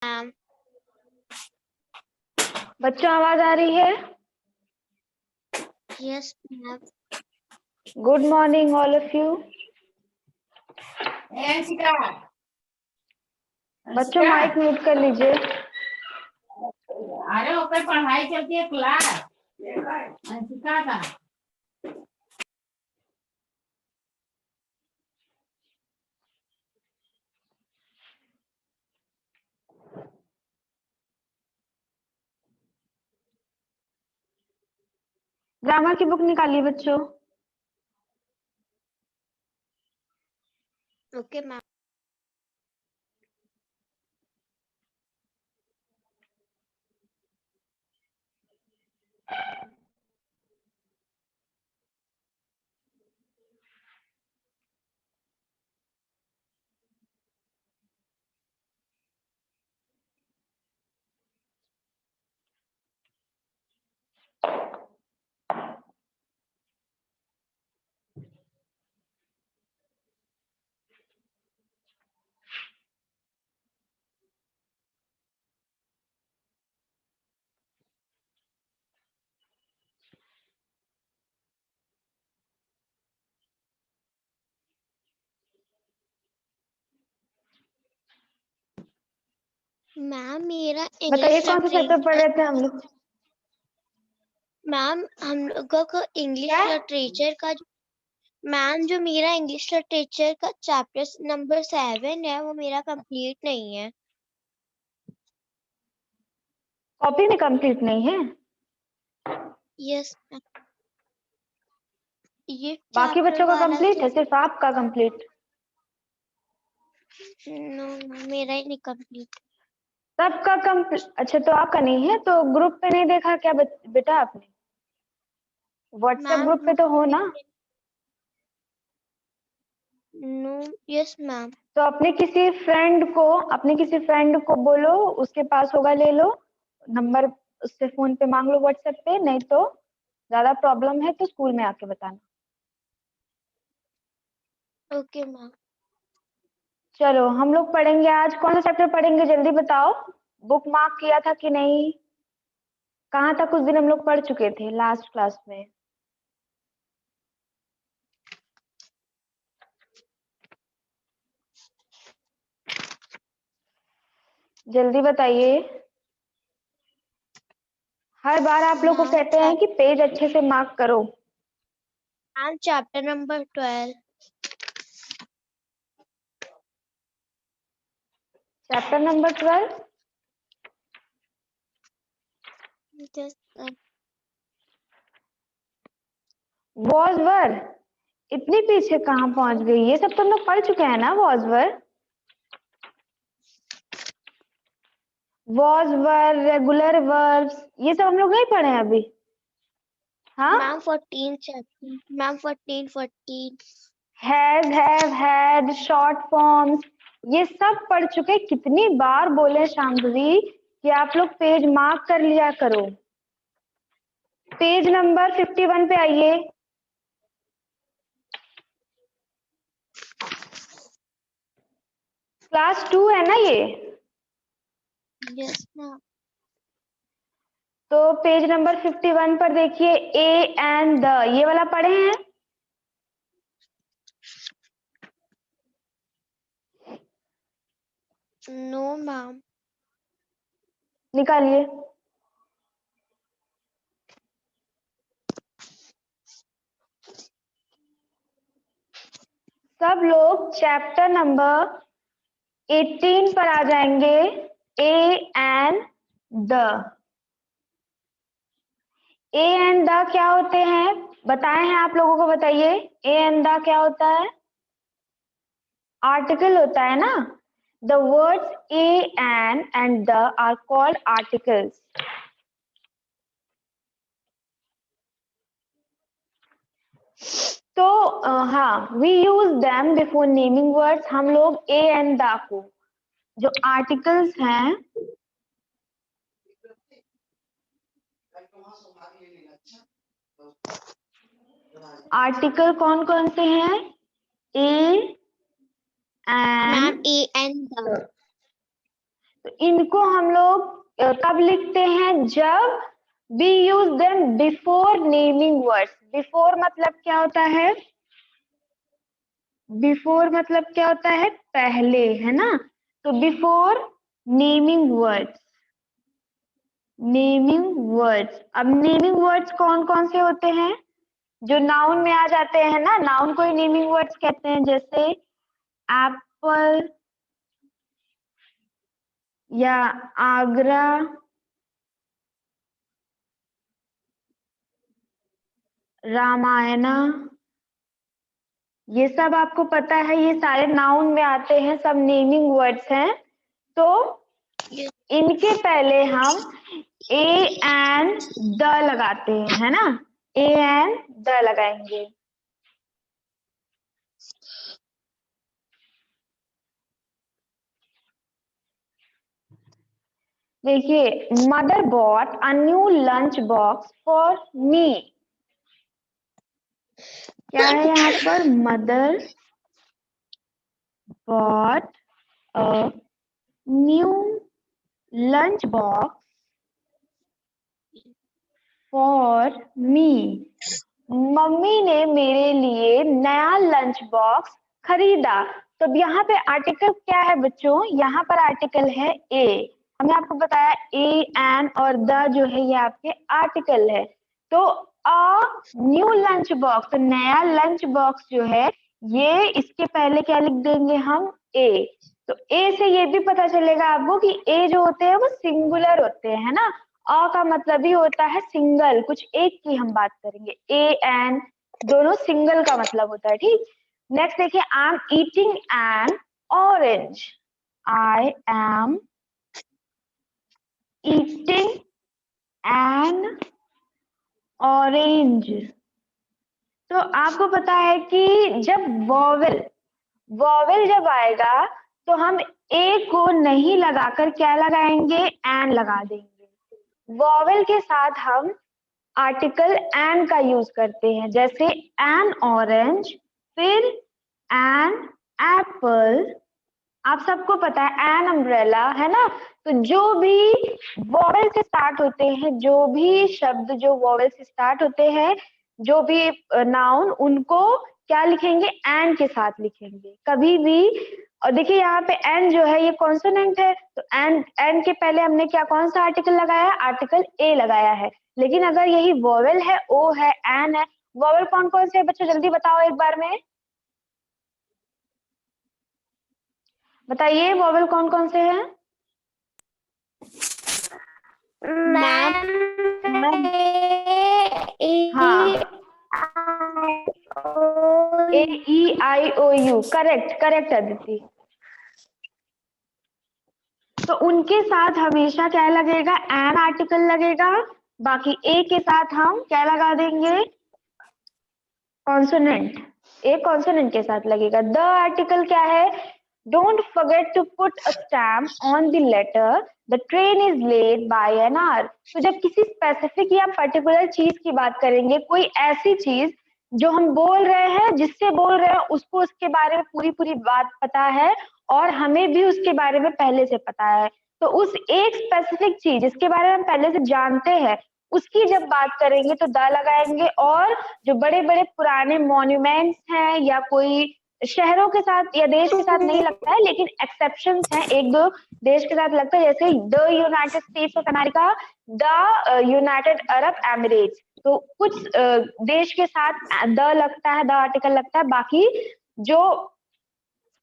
Ma'am. बच्चों आवाज आ रही है? Yes ma'am. Good morning all of you. बच्चों माइक म्यूट कर लीजिए। अरे ऊपर पढ़ाई चलती है क्लास अंशिका का। ग्रामर की बुक निकालिए बच्चों। Okay ma'am. मैम मेरा बताइए इंग्लिश कौन सा चैप्टर पढ़ रहे थे हम लोग? मैम हम लोगों को इंग्लिश क्या? लिटरेचर का मैम जो मेरा इंग्लिश लिटरेचर का चैप्टर नंबर 7 है वो मेरा कंप्लीट नहीं है। कॉपी में कंप्लीट नहीं है? Yes ma'am. ये बाकी चैप्टर बच्चों का वाला कंप्लीट है, सिर्फ आपका कंप्लीट? नो मेरा ही नहीं कंप्लीट। सबका कंप्लीट? अच्छा, तो आपका नहीं है तो ग्रुप पे नहीं देखा क्या बेटा आपने? व्हाट्सएप मैम ग्रुप पे तो हो ना? नो। Yes ma'am. तो अपने किसी फ्रेंड को बोलो, उसके पास होगा ले लो नंबर, उससे फोन पे मांग लो व्हाट्सएप पे। नहीं तो ज्यादा प्रॉब्लम है तो स्कूल में आके बताना। Okay ma'am. चलो हम लोग पढ़ेंगे आज। कौन सा चैप्टर पढ़ेंगे जल्दी बताओ। बुक मार्क किया था कि नहीं? कहाँ तक उस दिन हम लोग पढ़ चुके थे लास्ट क्लास में? जल्दी बताइए। हर बार आप लोग को मैम कहते हैं कि पेज अच्छे से मार्क करो। Chapter number 12। Chapter number 12। Yes was were. इतनी पीछे कहाँ पहुंच गई? ये सब तो हम लोग पढ़ चुके हैं ना। वॉज वर, रेगुलर वर्ब्स, ये सब हम लोग नहीं पढ़े हैं अभी। हाँ, ma'am 14 chapter ma'am 14। Has, have, had, short forms, ये सब पढ़ चुके। कितनी बार बोले शांभवी कि आप लोग पेज मार्क कर लिया करो। पेज नंबर 51 पे आइए। क्लास 2 है ना ये? Yes ma'am. तो पेज नंबर 51 पर देखिए, ए एंड द, ये वाला पढ़े हैं? No ma'am. निकालिए। सब लोग चैप्टर नंबर 18 पर आ जाएंगे। A and the. A and the क्या होते हैं बताए हैं आप लोगों को? बताइए, ए एंड द क्या होता है? आर्टिकल होता है ना। The words a and the are called articles. तो हाँ, we use them before naming words. हम लोग ए एंड द को, जो आर्टिकल्स हैं, आर्टिकल कौन कौन से हैं? A ma'am an, a and the. तो इनको हम लोग कब लिखते हैं? जब we use them before naming words. Before मतलब क्या होता है? Before मतलब क्या होता है? पहले, है ना? तो before naming words. Naming words. अब naming words कौन कौन से होते हैं? जो नाउन में आ जाते हैं ना, नाउन को ही नेमिंग वर्ड्स कहते हैं, जैसे एप्पल या आगरा, रामायणा, ये सब आपको पता है, ये सारे नाउन में आते हैं, सब नेमिंग वर्ड्स हैं। तो इनके पहले हम ए एंड द लगाते हैं, है ना? ए एंड द लगाएंगे। देखिए, mother bought a new lunch box for me. क्या है यहाँ पर? Mother bought a new lunch box for me. Mummy ने मेरे लिए नया लंच बॉक्स खरीदा। तो अब यहाँ पे आर्टिकल क्या है बच्चों? यहाँ पर आर्टिकल है ए। हमने आपको बताया ए, एन और द जो है ये आपके आर्टिकल है। तो अ न्यू लंच बॉक्स, तो नया लंच बॉक्स जो है ये इसके पहले क्या लिख देंगे हम? ए। तो ए से ये भी पता चलेगा आपको कि ए जो होते हैं वो सिंगुलर होते हैं, है ना? अ का मतलब ही होता है सिंगल, कुछ एक की हम बात करेंगे। ए एन दोनों सिंगल का मतलब होता है, ठीक। नेक्स्ट देखिए, I am eating N orange. I am eating N orange. तो आपको पता है कि जब वॉवेल वॉवेल जब आएगा तो हम ए को नहीं लगाकर क्या लगाएंगे? एन लगा देंगे। वॉवेल के साथ हम आर्टिकल एन का यूज करते हैं, जैसे एन ऑरेंज, फिर एन एप्पल। आप सबको पता है एन अम्ब्रेला, है ना? तो जो भी वॉवेल से स्टार्ट होते हैं, जो भी शब्द जो वॉवेल से स्टार्ट होते हैं, जो भी नाउन, उनको क्या लिखेंगे? एन के साथ लिखेंगे कभी भी। और देखिए यहाँ पे एन जो है ये कॉन्सोनेंट है, तो एन एन के पहले हमने क्या कौन सा आर्टिकल लगाया? आर्टिकल ए लगाया है। लेकिन अगर यही वॉवेल है, ओ है, एन है, वॉवेल कौन कौन से है बच्चों? जल्दी बताओ एक बार में, बताइए वॉवेल कौन कौन से हैं? मैम हाँ, ए ई आई ओ यू, करेक्ट करेक्ट अदिति। तो उनके साथ हमेशा क्या लगेगा? एन आर्टिकल लगेगा। बाकी ए के साथ हम क्या लगा देंगे? कॉन्सोनेंट। ए कॉन्सोनेंट के साथ लगेगा। द आर्टिकल क्या है? Don't forget to put a stamp on the letter, the train is late by an hour. तो जब किसी स्पेसिफिक या पर्टिकुलर चीज की बात करेंगे, कोई ऐसी चीज जो हम बोल रहे हैं, जिससे बोल रहे हैं उसको उसके बारे में पूरी पूरी बात पता है और हमें भी उसके बारे में पहले से पता है, तो उस एक स्पेसिफिक चीज जिसके बारे में हम पहले से जानते हैं उसकी जब बात करेंगे तो द लगाएंगे। और जो बड़े बड़े पुराने मॉन्यूमेंट्स हैं या कोई शहरों के साथ या देश के साथ नहीं लगता है, लेकिन एक्सेप्शंस हैं, एक दो देश के साथ लगता है, जैसे the United states of America, the United Arab Emirates. तो कुछ देश के साथ द लगता है, द आर्टिकल लगता है। बाकी जो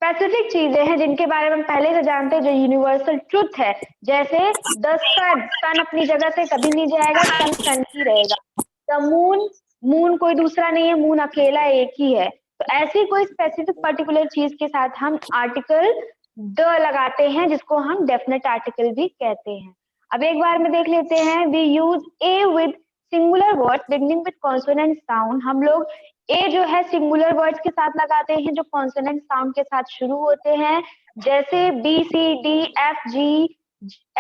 स्पेसिफिक चीजें हैं जिनके बारे में हम पहले से जानते हैं, जो यूनिवर्सल ट्रुथ है, जैसे द सन, सन अपनी जगह से कभी नहीं जाएगा, सन सन ही रहेगा। द मून, मून कोई दूसरा नहीं है, मून अकेला एक ही है। तो ऐसी कोई स्पेसिफिक पर्टिकुलर चीज के साथ हम आर्टिकल द लगाते हैं, जिसको हम डेफिनेट आर्टिकल भी कहते हैं। अब एक बार में देख लेते हैं, we use a with singular words beginning with consonant sound. हम लोग ए जो है सिंगुलर वर्ड्स के साथ लगाते हैं जो कॉन्सोनेंट साउंड के साथ शुरू होते हैं, जैसे B C D F G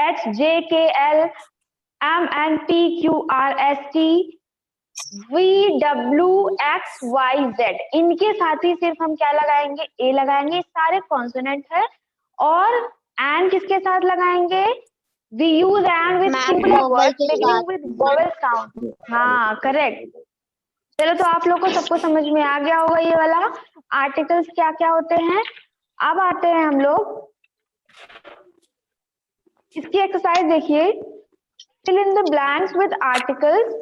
H J K L M N P Q R S T V W X Y Z. इनके साथ ही सिर्फ हम क्या लगाएंगे? ए लगाएंगे। सारे कॉन्सोनेंट है और and किसके साथ लगाएंगे? We use and with ma'am singular vowel words के beginning साथ। with vowel sound. हाँ करेक्ट। चलो तो आप लोग को सबको समझ में आ गया होगा ये वाला आर्टिकल्स क्या क्या होते हैं। अब आते हैं हम लोग इसकी एक्सरसाइज देखिए, fill in the blanks with articles।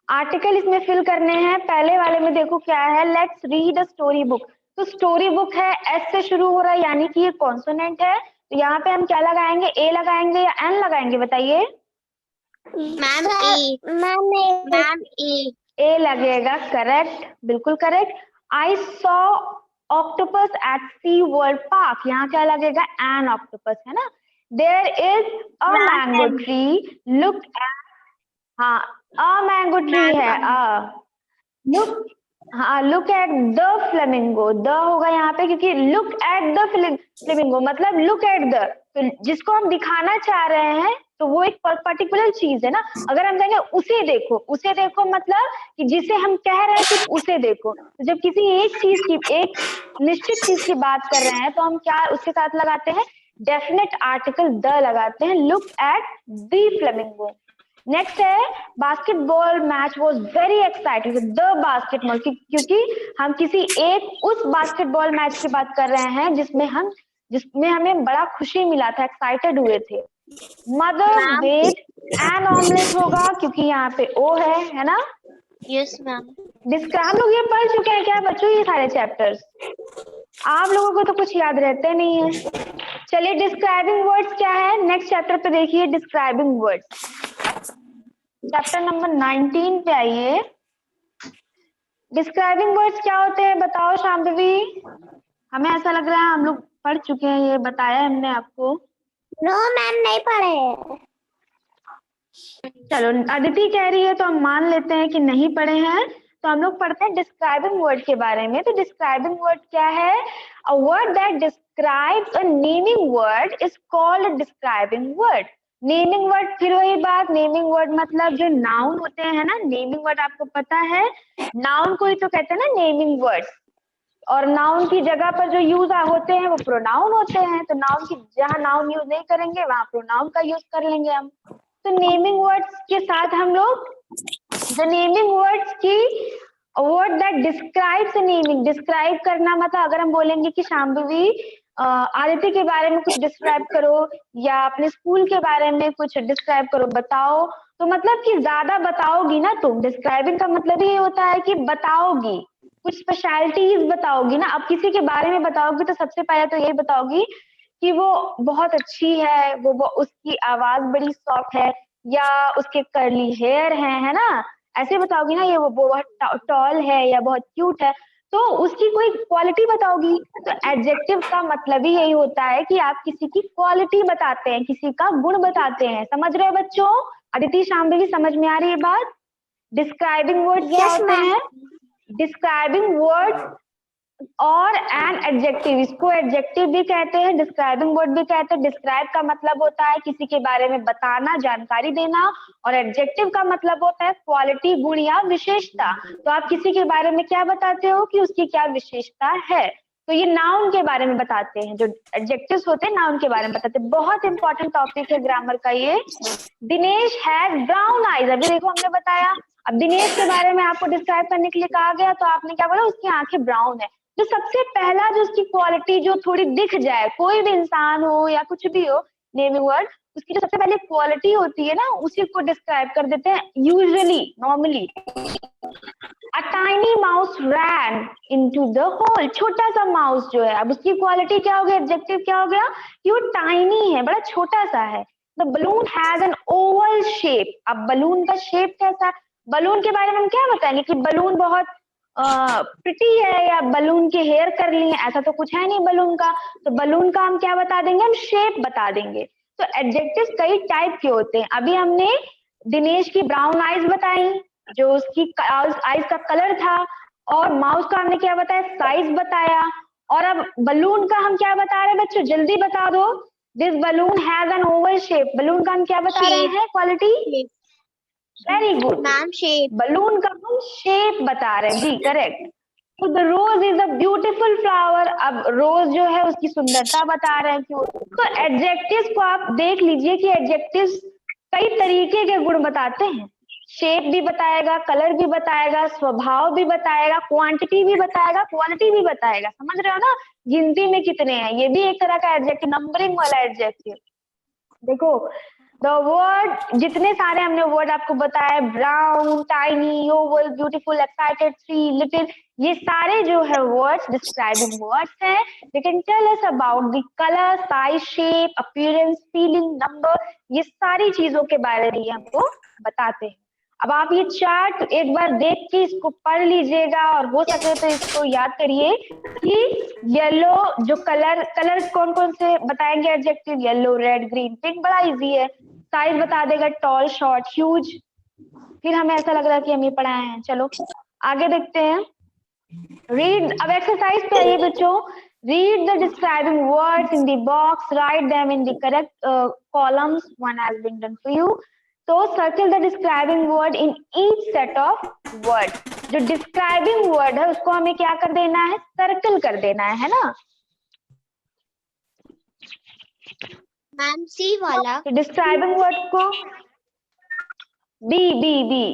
Article इसमें फिल करने हैं। पहले वाले में देखो क्या है, let's read a story book. तो स्टोरी बुक है, एस से शुरू हो रहा है यानी कि ये कॉन्सोनेंट है। तो यहाँ पे हम क्या लगाएंगे, ए लगाएंगे या एन लगाएंगे बताइए? मैम ए। मैम ए लगेगा, करेक्ट, बिल्कुल correct. I saw octopus at sea world park, यहाँ क्या लगेगा, एन ऑक्टोपस है ना। There is a mango tree, look at, हाँ अ मैंगो ट्री है, लुक, हाँ look at the flamingo, the होगा यहाँ पे क्योंकि लुक एट द फ्लेमिंगो मतलब लुक एट द, तो जिसको हम दिखाना चाह रहे हैं तो वो एक पर्टिकुलर चीज है ना। अगर हम कहेंगे उसे देखो मतलब कि जिसे हम कह रहे हैं सिर्फ उसे देखो। तो जब किसी एक चीज की, एक निश्चित चीज की बात कर रहे हैं तो हम क्या उसके साथ लगाते हैं, डेफिनेट आर्टिकल द लगाते हैं, look at the flamingo. Next है basketball match was very exciting, the basketball, क्योंकि हम किसी एक उस बास्केटबॉल मैच की बात कर रहे हैं जिसमें हमें बड़ा खुशी मिला था, एक्साइटेड हुए थे। मदर मेड एन ऑमलेट होगा क्योंकि यहाँ पे ओ है ना। Yes ma'am. डिस्क्राइब, लोग ये पढ़ चुके हैं क्या बच्चों ये सारे चैप्टर्स? आप लोगों को तो कुछ याद रहते नहीं है। चलिए डिस्क्राइबिंग वर्ड्स क्या है, नेक्स्ट चैप्टर पे देखिए डिस्क्राइबिंग वर्ड्स। चैप्टर नंबर 19 पे आइए। डिस्क्राइबिंग वर्ड्स क्या होते हैं बताओ शांभवी? हमें ऐसा लग रहा है हम लोग पढ़ चुके हैं, ये बताया हमने आपको। नो मैम नहीं पढ़े। चलो अदिति कह रही है तो हम मान लेते हैं कि नहीं पढ़े हैं। तो हम लोग पढ़ते हैं डिस्क्राइबिंग वर्ड के बारे में। तो डिस्क्राइबिंग वर्ड क्या है? A word that describes a naming word is called describing word. Naming word, फिर वही बात, नेमिंग वर्ड मतलब जो नाउन होते हैं ना, नेमिंग वर्ड आपको पता है, नाउन को ही तो कहते हैं ना नेमिंग वर्ड्स। और नाउन की जगह पर जो यूज होते हैं वो प्रोनाउन होते हैं। तो नाउन की जहाँ नाउन यूज नहीं करेंगे वहां प्रोनाउन का यूज कर लेंगे हम। तो नेमिंग वर्ड्स के साथ हम लोग जो नेमिंग वर्ड्स की word that describes naming, describe करना मतलब अगर हम बोलेंगे कि शांभवी आदित्य के बारे में कुछ डिस्क्राइब करो या अपने स्कूल के बारे में कुछ डिस्क्राइब करो, बताओ, तो मतलब कि ज्यादा बताओगी ना तुम। डिस्क्राइबिंग का मतलब ये होता है कि बताओगी, कुछ स्पेशलिटीज बताओगी ना। अब किसी के बारे में बताओगी तो सबसे पहले तो यही बताओगी कि वो बहुत अच्छी है, वो उसकी आवाज बड़ी सॉफ्ट है या उसके कर्ली हेयर है ना, ऐसे बताओगी ना। ये वो बहुत टॉल है या बहुत क्यूट है, तो उसकी कोई क्वालिटी बताओगी। तो एडजेक्टिव का मतलब ही यही होता है कि आप किसी की क्वालिटी बताते हैं, किसी का गुण बताते हैं। समझ रहे हो बच्चों? अदिति शांभवी समझ में आ रही है बात? डिस्क्राइबिंग वर्ड्स क्या होते हैं? डिस्क्राइबिंग वर्ड्स और एन एडजेक्टिव, इसको एडजेक्टिव भी कहते हैं, डिस्क्राइबिंग वर्ड भी कहते हैं। डिस्क्राइब का मतलब होता है किसी के बारे में बताना, जानकारी देना, और एडजेक्टिव का मतलब होता है क्वालिटी, गुण या विशेषता। तो आप किसी के बारे में क्या बताते हो कि उसकी क्या विशेषता है। तो ये नाउन के बारे में बताते हैं, जो एडजेक्टिव्स होते हैं नाउन के बारे में बताते हैं। बहुत इंपॉर्टेंट टॉपिक है ग्रामर का ये। दिनेश हैज ब्राउन आईज, अभी देखो हमने बताया। अब दिनेश के बारे में आपको डिस्क्राइब करने के लिए कहा गया तो आपने क्या बोला, उसकी आंखें ब्राउन है। जो सबसे पहला जो उसकी क्वालिटी जो थोड़ी दिख जाए, कोई भी इंसान हो या कुछ भी हो, नेमिंग वर्ड, उसकी जो सबसे पहले क्वालिटी होती है ना उसी को डिस्क्राइब कर देते हैं usually, normally. A tiny mouse ran into the hole, छोटा सा माउस जो है, अब उसकी क्वालिटी क्या हो गया, एडजेक्टिव क्या हो गया कि वो टाइनी है, बड़ा छोटा सा है। The balloon has an oval shape, अब बलून का शेप कैसा, बलून के बारे में हम क्या बताएंगे कि बलून बहुत प्रिटी है या बलून के हेयर कर्ली है, ऐसा तो कुछ है नहीं बलून का। तो बलून का हम क्या बता देंगे, हम शेप बता देंगे। तो एडजेक्टिव्स कई टाइप के होते हैं। अभी हमने दिनेश की ब्राउन आईज बताई, जो उसकी आईज का कलर था, और माउस का हमने क्या बताया, साइज बताया। और अब बलून का हम क्या बता रहे हैं बच्चों, जल्दी बता दो। This balloon has an oval shape, balloon का हम क्या बता रहे हैं, quality. Very good, ma'am shape. Balloon का हम शेप बता रहे हैं जी, करेक्ट। तो the rose is a beautiful flower. अब रोज जो है उसकी सुंदरता बता रहे हैं क्यों। तो एडजेक्टिव्स को आप देख लीजिए कि एडजेक्टिव्स कई तरीके के गुण बताते हैं। शेप भी बताएगा, कलर भी बताएगा, स्वभाव भी बताएगा, क्वांटिटी भी बताएगा, क्वालिटी भी बताएगा। समझ रहे हो ना, गिनती में कितने हैं, ये भी एक तरह का एडजेक्टिव, नंबरिंग वाला एडजेक्टिव। देखो द वर्ड, जितने सारे हमने वर्ड आपको बताया, brown, tiny, oval, beautiful, excited, three, little, ये सारे जो है वर्ड्स डिस्क्राइबिंग वर्ड्स हैं। They can tell us about the colour, size, shape, appearance, feeling, number, ये सारी चीजों के बारे में हमको बताते हैं। अब आप ये चार्ट एक बार देख के इसको पढ़ लीजिएगा और हो सके तो इसको याद करिए कि येलो जो कलर कौन कौन से बताएंगे adjective, yellow, red, green, pink, बड़ा इजी है। साइज बता देगा, टॉल, शॉर्ट, ह्यूज। फिर हमें ऐसा लग रहा है कि हम ये पढ़ाए हैं। चलो आगे देखते हैं। रीड, अब एक्सरसाइज पे आइए बच्चों। Read the describing words in the box, write them in the correct columns, one has been done for you. तो circle the describing word in each set of word. जो डिस्क्राइबिंग वर्ड है उसको हमें क्या कर देना है, सर्कल कर देना है ना। मैम सी वाला। तो डिस्क्राइबिंग वर्ड को बी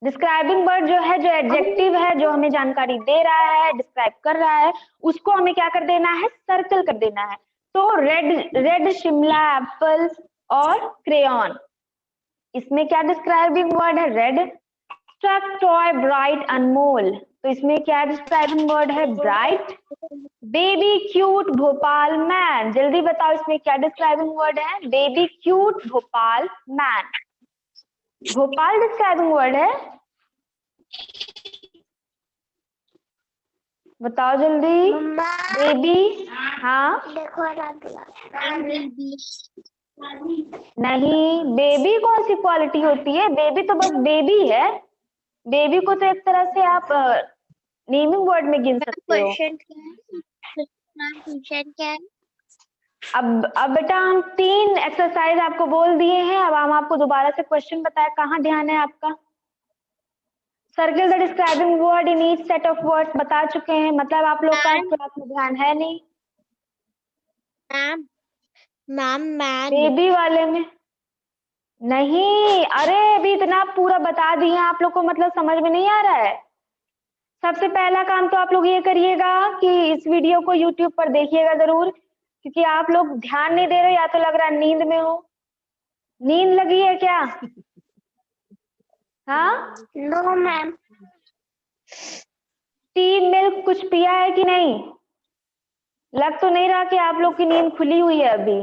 डिस्क्राइबिंग वर्ड जो है, जो एडजेक्टिव है, जो हमें जानकारी दे रहा है, डिस्क्राइब कर रहा है, उसको हमें क्या कर देना है, सर्कल कर देना है। तो रेड शिमला, एप्पल और क्रेयॉन, इसमें क्या डिस्क्राइबिंग वर्ड है, रेड। स्ट्रक, टॉय, ब्राइट, अनमोल, तो इसमें क्या डिस्क्राइबिंग वर्ड है, bright. Baby, cute, Bhopal, man, जल्दी बताओ इसमें क्या डिस्क्राइबिंग वर्ड है, baby, cute, Bhopal, man. Bhopal describing word है, बताओ जल्दी। बेबी, हाँ नहीं, बेबी कौन सी क्वालिटी होती है, बेबी तो बस बेबी है। बेबी को तो एक तरह से आप नेमिंग वर्ड में गिन सकते हो। क्वेश्चन क्या है? मैम क्वेश्चन क्या है? अब बेटा हम 3 एक्सरसाइज आपको बोल दिए हैं। अब हम आपको दोबारा से क्वेश्चन बताए, कहाँ ध्यान है आपका। Circle the describing word in each set of words बता चुके हैं, मतलब आप लोग का क्लास में ध्यान है नहीं। मैम मैन बेबी वाले में नहीं, अरे अभी इतना पूरा बता दिए आप लोग को, मतलब समझ में नहीं आ रहा है। सबसे पहला काम तो आप लोग ये करिएगा कि इस वीडियो को YouTube पर देखिएगा जरूर, क्योंकि आप लोग ध्यान नहीं दे रहे, या तो लग रहा है नींद में हो। नींद लगी है क्या? हाँ, नो मैम। टी मिल्क कुछ पिया है कि नहीं? लग तो नहीं रहा कि आप लोग की नींद खुली हुई है। अभी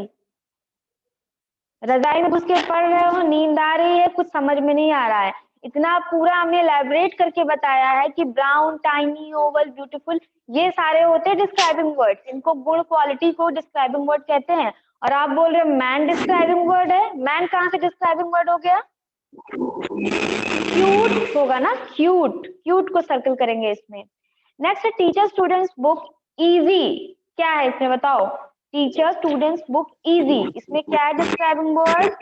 रजाई में घुस के पढ़ रहे हो, नींद आ रही है, कुछ समझ में नहीं आ रहा है। इतना पूरा हमने एलैबोरेट करके बताया है कि ब्राउन, टाइनी, ओवल, ब्यूटीफुल, ये सारे होते हैं डिस्क्राइबिंग वर्ड। इनको गुण, क्वालिटी को डिस्क्राइबिंग वर्ड कहते हैं। और आप बोल रहे हो मैन डिस्क्राइबिंग वर्ड है, मैन कहाँ से डिस्क्राइबिंग वर्ड हो गया? क्यूट होगा ना, क्यूट, क्यूट को सर्कल करेंगे इसमें। नेक्स्ट है टीचर स्टूडेंट्स बुक इजी, क्या है इसमें बताओ। टीचर स्टूडेंट्स बुक इजी, इसमें क्या है डिस्क्राइबिंग वर्ड?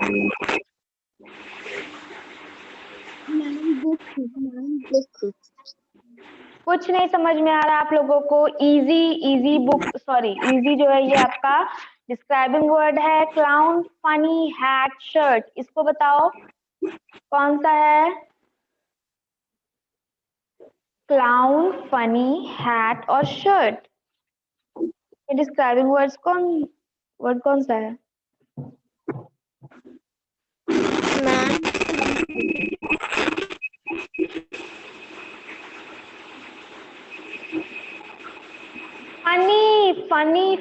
कुछ नहीं समझ में आ रहा आप लोगों को। इजी बुक, सॉरी, इजी जो है ये आपका डिस्क्राइबिंग वर्ड है। क्लाउन, फनी, हैट, शर्ट, इसको बताओ कौन सा है? क्लाउन, फनी, हैट और शर्ट, ये डिस्क्राइबिंग वर्ड कौन सा है?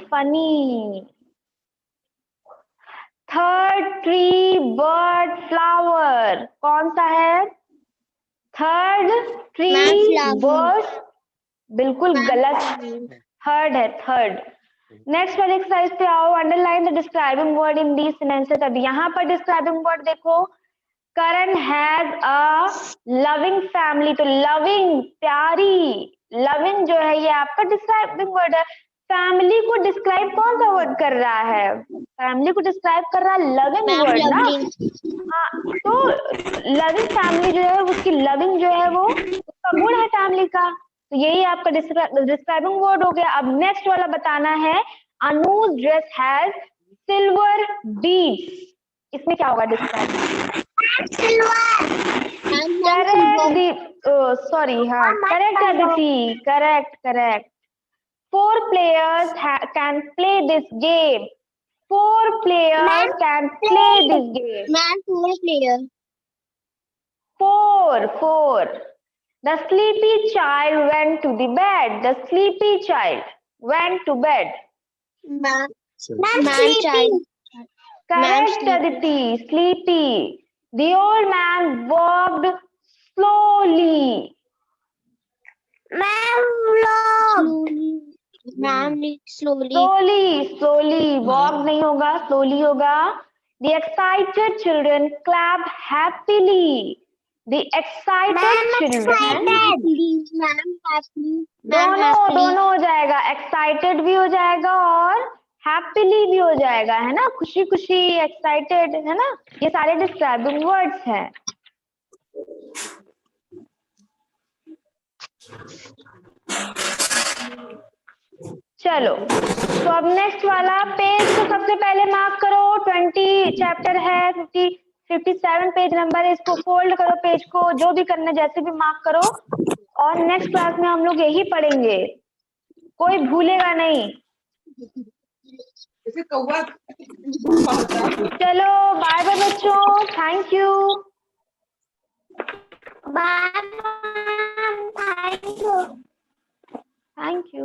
Funny. Third, tree, bird, flower, कौन सा है? थर्ड, ट्री, बर्ड, बिल्कुल गलत, थर्ड है, थर्ड। नेक्स्ट वाली एक्सरसाइज पे आओ। Underline the describing word in these sentences. अब यहाँ पर डिस्क्राइबिंग वर्ड देखो, करण हैज अ लविंग फैमिली, तो लविंग, प्यारी, लविंग जो है ये आपका डिस्क्राइबिंग वर्ड है। फैमिली को डिस्क्राइब कौन सा वर्ड कर रहा है? फैमिली को डिस्क्राइब कर रहा है लविंग वर्ड ना। हाँ, तो लविंग फैमिली जो है, उसकी लविंग जो है वो उसका गुण है फैमिली का, तो यही आपका डिस्क्राइबिंग वर्ड हो गया। अब नेक्स्ट वाला बताना है, अनुज ड्रेस हैज सिल्वर बीड्स, इसमें क्या होगा डिस्क्राइब? करेक्ट, sorry, हाँ, correct Aditi, correct. 4 players can play this game. 4 players can play this game. Ma'am 4 player. 4. The sleepy child went to the bed. The sleepy child went to bed. Ma'am child. Correct Aditi, sleepy. The old man walked slowly. Ma'am slowly. Slowly, walk नहीं होगा, slowly होगा. The excited children clapped happily. The excited children. Ma'am happily. दोनों हो जाएगा, excited भी हो जाएगा और happily भी हो जाएगा, है ना, खुशी खुशी, excited, है ना, ये सारे describing words हैं। चलो, तो अब नेक्स्ट वाला पेज को सबसे पहले मार्क करो। 20 चैप्टर है, 57 पेज नंबर है, इसको फोल्ड करो पेज को, जो भी करना जैसे भी मार्क करो, और नेक्स्ट क्लास में हम लोग यही पढ़ेंगे, कोई भूलेगा नहीं। चलो बाय बाय बच्चों, thank you. Bye. Thank you.